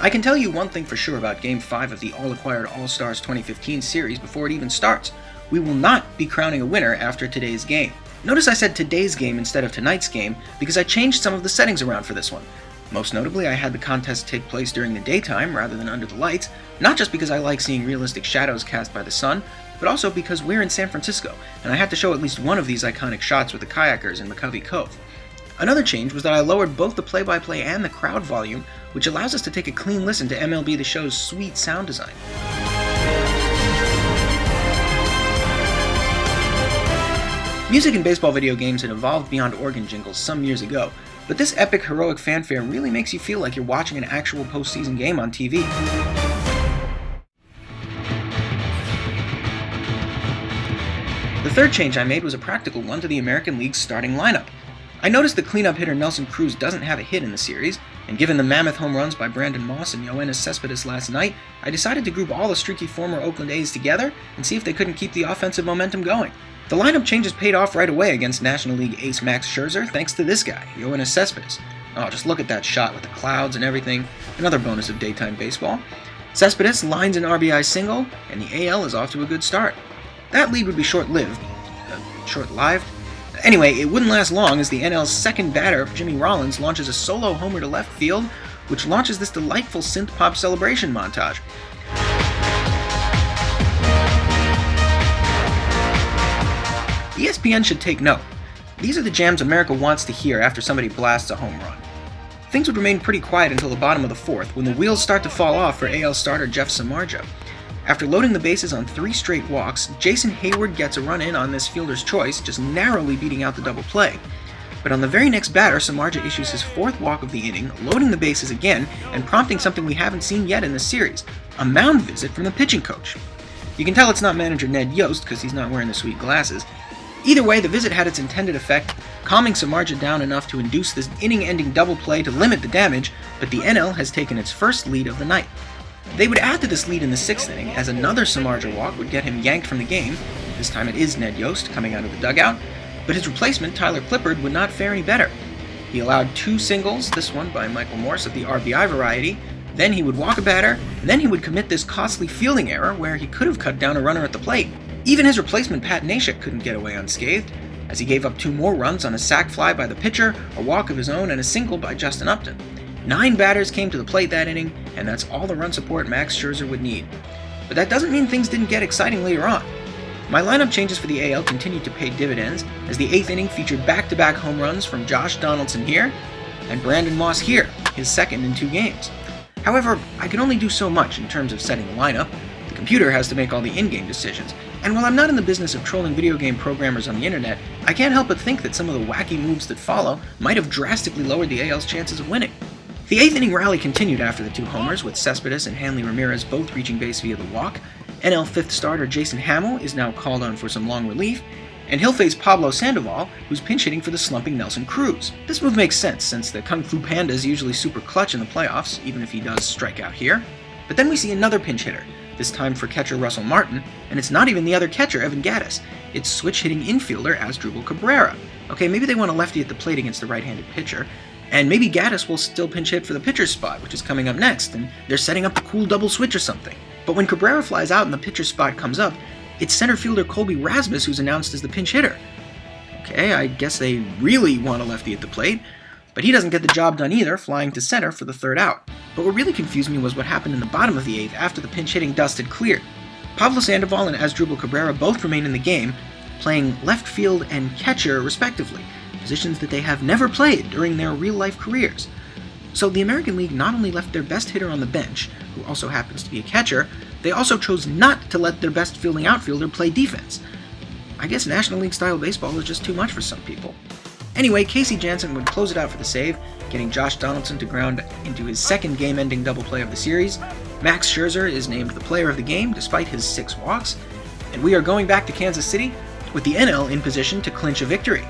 I can tell you one thing for sure about Game 5 of the All-Acquired All-Stars 2015 series before it even starts. We will not be crowning a winner after today's game. Notice I said today's game instead of tonight's game because I changed some of the settings around for this one. Most notably, I had the contest take place during the daytime rather than under the lights, not just because I like seeing realistic shadows cast by the sun, but also because we're in San Francisco, and I had to show at least one of these iconic shots with the kayakers in McCovey Cove. Another change was that I lowered both the play-by-play and the crowd volume, which allows us to take a clean listen to MLB The Show's sweet sound design. Music in baseball video games had evolved beyond organ jingles some years ago, but this epic heroic fanfare really makes you feel like you're watching an actual postseason game on TV. The third change I made was a practical one to the American League's starting lineup. I noticed the cleanup hitter Nelson Cruz doesn't have a hit in the series, and given the mammoth home runs by Brandon Moss and Yoenis Cespedes last night, I decided to group all the streaky former Oakland A's together and see if they couldn't keep the offensive momentum going. The lineup changes paid off right away against National League ace Max Scherzer thanks to this guy, Yoenis Cespedes. Oh, just look at that shot with the clouds and everything. Another bonus of daytime baseball. Cespedes lines an RBI single, and the AL is off to a good start. That lead would be short-lived. Short-lived? Anyway, it wouldn't last long as the NL's second batter, Jimmy Rollins, launches a solo homer to left field, which launches this delightful synth-pop celebration montage. ESPN should take note. These are the jams America wants to hear after somebody blasts a home run. Things would remain pretty quiet until the bottom of the fourth, when the wheels start to fall off for AL starter Jeff Samardzija. After loading the bases on 3 straight walks, Jason Hayward gets a run in on this fielder's choice, just narrowly beating out the double play. But on the very next batter, Samardzija issues his 4th walk of the inning, loading the bases again, and prompting something we haven't seen yet in this series, a mound visit from the pitching coach. You can tell it's not manager Ned Yost, because he's not wearing the sweet glasses. Either way, the visit had its intended effect, calming Samardzija down enough to induce this inning-ending double play to limit the damage, but the NL has taken its first lead of the night. They would add to this lead in the 6th inning, as another Samardzija walk would get him yanked from the game. This time it is Ned Yost coming out of the dugout, but his replacement, Tyler Clippard, would not fare any better. He allowed 2 singles, this one by Michael Morse of the RBI variety, then he would walk a batter, and then he would commit this costly fielding error where he could have cut down a runner at the plate. Even his replacement, Pat Neshek, couldn't get away unscathed, as he gave up 2 more runs on a sac fly by the pitcher, a walk of his own, and a single by Justin Upton. 9 batters came to the plate that inning, and that's all the run support Max Scherzer would need. But that doesn't mean things didn't get exciting later on. My lineup changes for the AL continued to pay dividends, as the 8th inning featured back-to-back home runs from Josh Donaldson here, and Brandon Moss here, his second in 2 games. However, I can only do so much in terms of setting the lineup. The computer has to make all the in-game decisions, and while I'm not in the business of trolling video game programmers on the internet, I can't help but think that some of the wacky moves that follow might have drastically lowered the AL's chances of winning. The 8th inning rally continued after the 2 homers, with Cespedes and Hanley Ramirez both reaching base via the walk. NL 5th starter Jason Hamill is now called on for some long relief, and he'll face Pablo Sandoval, who's pinch hitting for the slumping Nelson Cruz. This move makes sense, since the Kung Fu Panda is usually super clutch in the playoffs, even if he does strike out here. But then we see another pinch hitter, this time for catcher Russell Martin, and it's not even the other catcher, Evan Gattis. It's switch-hitting infielder Asdrubal Cabrera. Okay, maybe they want a lefty at the plate against the right-handed pitcher, and maybe Gattis will still pinch hit for the pitcher's spot, which is coming up next, and they're setting up a cool double switch or something. But when Cabrera flies out and the pitcher's spot comes up, it's center fielder Colby Rasmus who's announced as the pinch hitter. Okay, I guess they really want a lefty at the plate, but he doesn't get the job done either, flying to center for the 3rd out. But what really confused me was what happened in the bottom of the 8th after the pinch hitting dust had cleared. Pablo Sandoval and Asdrubal Cabrera both remain in the game, playing left field and catcher respectively, positions that they have never played during their real-life careers. So the American League not only left their best hitter on the bench, who also happens to be a catcher, they also chose not to let their best fielding outfielder play defense. I guess National League-style baseball is just too much for some people. Anyway, Casey Janssen would close it out for the save, getting Josh Donaldson to ground into his 2nd game-ending double play of the series. Max Scherzer is named the player of the game despite his 6 walks, and we are going back to Kansas City with the NL in position to clinch a victory.